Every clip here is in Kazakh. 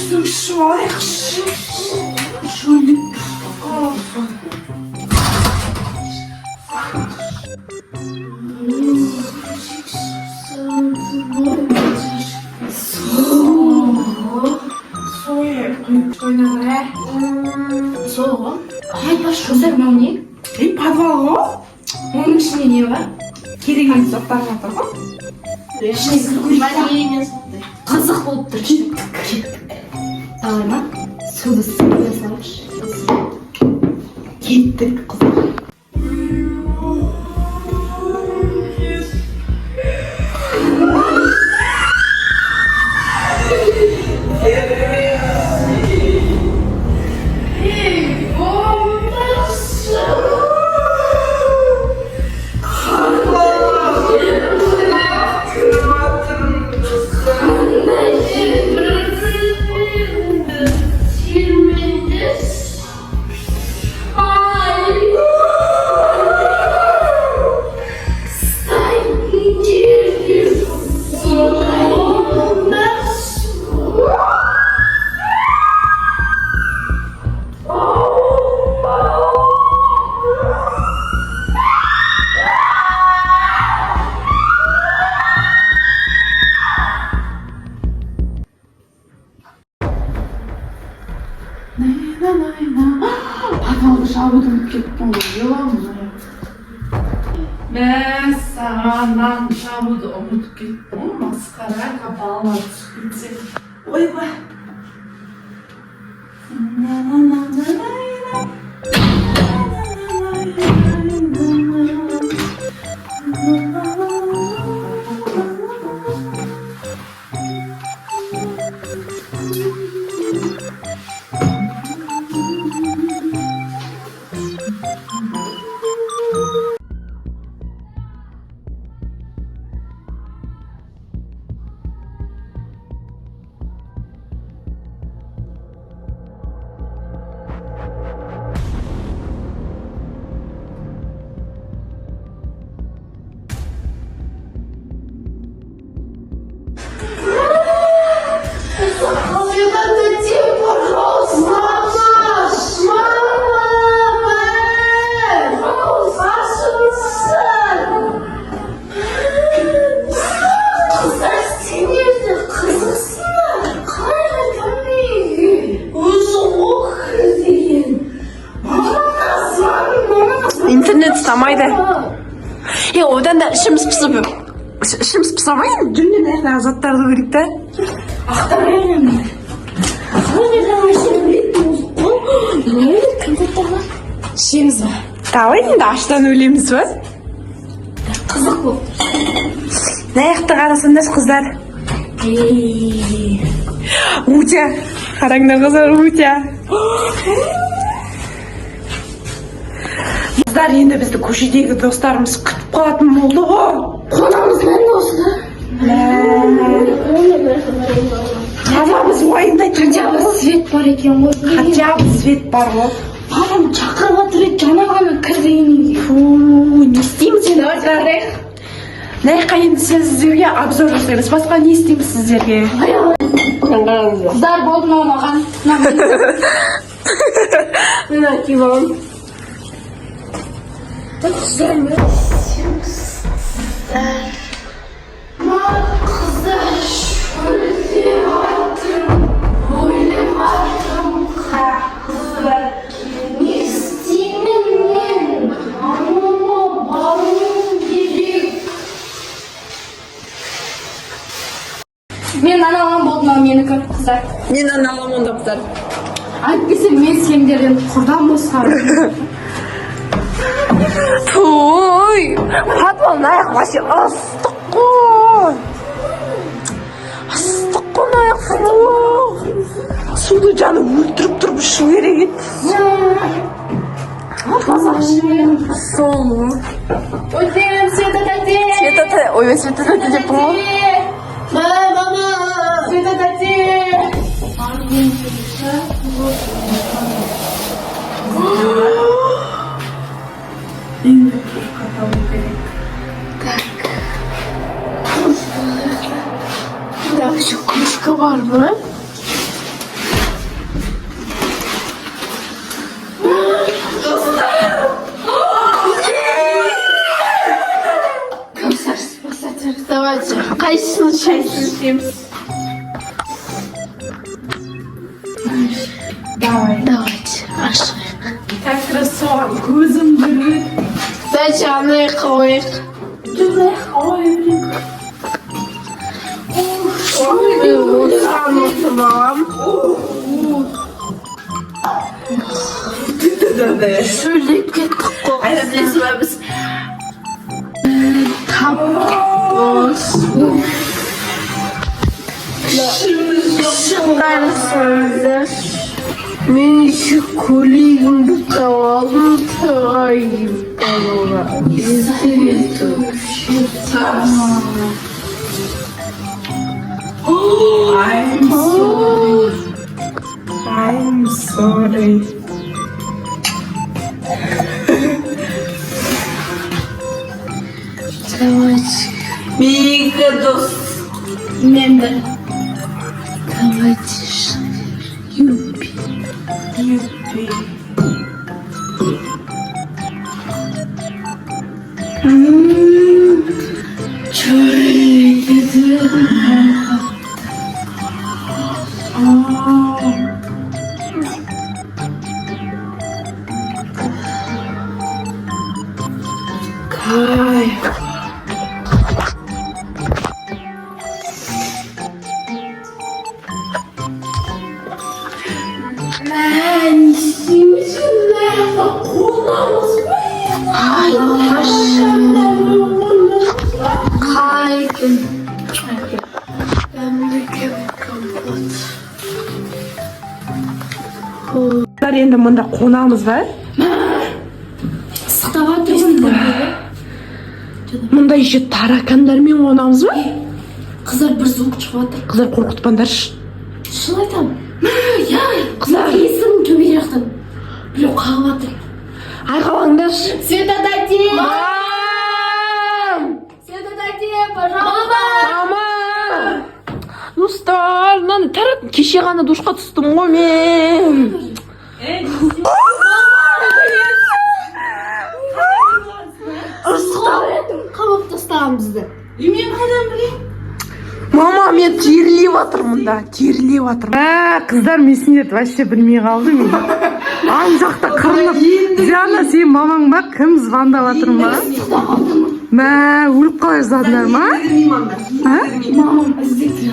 Üstüm şöyle. Şöyle. Soğuk. Hayır baş gösterme onu. Подвал ғой. Onun içinde ne var? Керек емес заттар жатыр ғой. Қызық болып тұр іште. Давай ма? Суды құя салшы. Кеттік қызық. Подвалды жабуды ұмытып кеттім ғой, еламын. Мен саған нан жабуды ұмытып кеттім. Масқара капалына түсіп кетсем. Ойбай. İnternet istamaydı. Ya odan da işimiz pısıp. İşimiz pısamayın. Dün nerede azatlardı birlikte? Aktarıyorum ben. İşimiz var. Davayın da açtan öyleyimiz var. Қызық болып тұр. Ne yaktı karasınız kızlar? Uça. Karangda kızlar uça. Kızlar енді бізді көшедегі достарымыз күтіп қалатын болды ғой. Қонағымыз мәнді осы да. Хотя біз уайымдайтын Хотя бы свет бар екен ғой. Хотя бы свет бар ғой. Мамам шақырып отыр еді, жаңа ғана кіргеннен. Фу, не істейміз енді қыздар? Наяққа енді сіз сіздерге обзор жасаймыз. Басқа не істейміз сіздерге? Қыздар болды ма маған? Мен айтайын. Қыздар ма? Қыздар шөлде аттым, ойламадым қыздар. Не істеймін мен? Анама баруым керек. Мен аналам болдым ал менікі қыздар. Мен аналам онда қыздар. Әйтпесе мен сендерден құрдан босқарым. Туй! Подвалын аяқ вообще ыстық қой. Ыстық қой аяқ суық. Суды жаны өлтіріп тұрып ішу керек еді. Сол. Ой, Света тәте! Света тәте, ой, Света тәте деп бұл. Мама! Света тәте! Енді тұрып қаталу керек. Да, еще кружка бар ма? ішеміз. Давайте, ашайық. Так красиво, көзім жүрек. Дайте аны қойық. Жүрек, ой, жүрек. Шөлдеп кеттік қой. Айда білесің бе біз? Шыққан сөзі. Мен еще көйлегімді тауалым тағайын балуға. I'm sorry. Давайте. Мига дос. Мен де. Давайте юпи. Юпи. Çöreği Кайф. Ben şimdilerde kulağımız Ay Kaygın. Ben mükemmel kapat. Енді мұнда қонағымыз бар. Sıkıntı тұрғын Мұнда еще таракандармен қонағымыз бар. Қыздар бір звук шығып жатыр. Қыздар қорқытпаңдаршы. Шын айтамын. Я қыздар есігін төбе жақтан. Біреу қағып жатыр. Айқалаңдаршы. Света, дайте! Света, дайте, пожалуйста! Мама! Достар, мынаны тарат. Кеше ғана душқа түстім ғой мен. Қамап тастаған бізді. Мен қайдан білейін? Мама, мен терлеп жатырмын да, терлеп жатырмын. Қыздар, мен сендерді вообще білмей қалдым. Ан жақта қырылып. Диана, сен мамаң ба? Кім звондап жатыр ма? Мә, өліп қалай жаздыңдар ма? Мамам іздейді.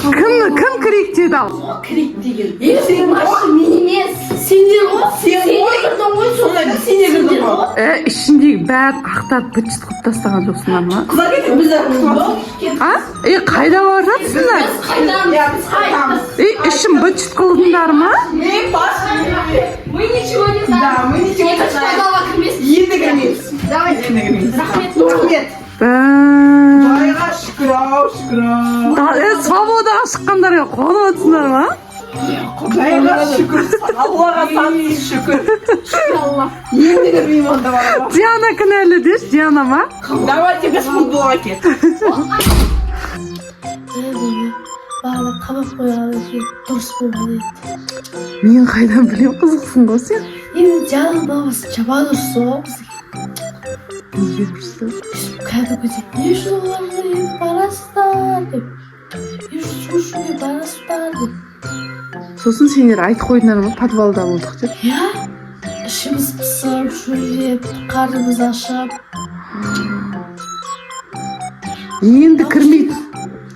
Кім кректеді ал? Крик деген. Сен башы мен емес. Сендер ғой. Сен кірдің ғой сонда. Сендер кірдің ғой. Ішіндегі бәрін ақтарып бытшыт қылып тастаған жоқсыңдар ма? Қыздар кетіп, біздер күтіп А? Қайда барып жатсыңдар? Қайдан? Ішін бытшыт қылдыңдар ма? Мен башым. Мы ничего не знаем. Да, мы ничего не знаем. Подвалға кірмесін. Енді кірмейміз. Давайте. Енді кірмейміз. Рахмет. Рахмет. Бәәәә. Байға шүкір ау, шүкір ау. Свободаға шыққандарға қуанып отырсыңдар ма? Құдайға шүкір. Аллаға сансыз шүкір. Алла. Енді кірмеймін онда бара. Диана кінәлі деш, Диана ма? Давайте біз футболға кет. Бағана қамап қойғаны кейін дұрыс болған еді. Мен қайдан білем, қызықсың ғой сен? Енді Диана мамасы жаман ұрысы ғой бізге. Неге ұрысты? Кәдімгідей не үшін оларға енді барасыздар деп. Не үшін су ішуге барасыздар деп. Сосын сендер айтып қойдыңдар ма? Подвалда болдық деп. Иә, ішіміз пысып, шөлдеп, қарнымыз ашып. Енді кірмейді.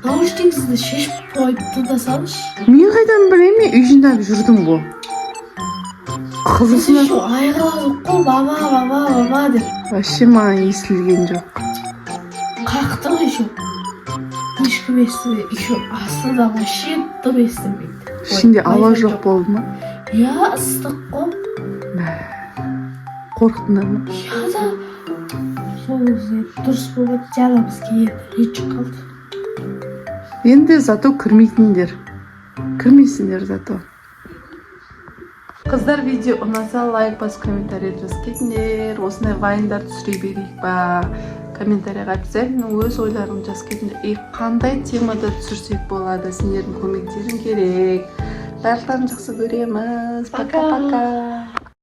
Наушнигіңізді шешіп қойып тыңдасаңызшы. Мен қайдан білем, мен үй жинап жүрдім ғой. Қызықсың Еще айғайлап қой, мама деп. вообще маған естілген жоқ. Қақтық еще. Ешкім естімейді. Еще астында вообще дым естімейді. Ішінде ауа жоқ болды ма? Иә, ыстық қой. Қорқытыңдар ма? Иә да. Сол кезде дұрыс болмады. Диана бізге енді ренжіп қалды. Енді зато кірмейтіндер. Кірмейсіңдер зато. Қыздар, видео ұнаса лайк бас, комментарий жазып кетіңдер. Осындай вайндар түсіре берейік па. Комментарийға обязательно өз ойларыңды жазып кетіңдер. Қандай темада түсірсек болады, сендердің көмектерің керек. Барлықтарың жақсы көреміз. Пока-пока.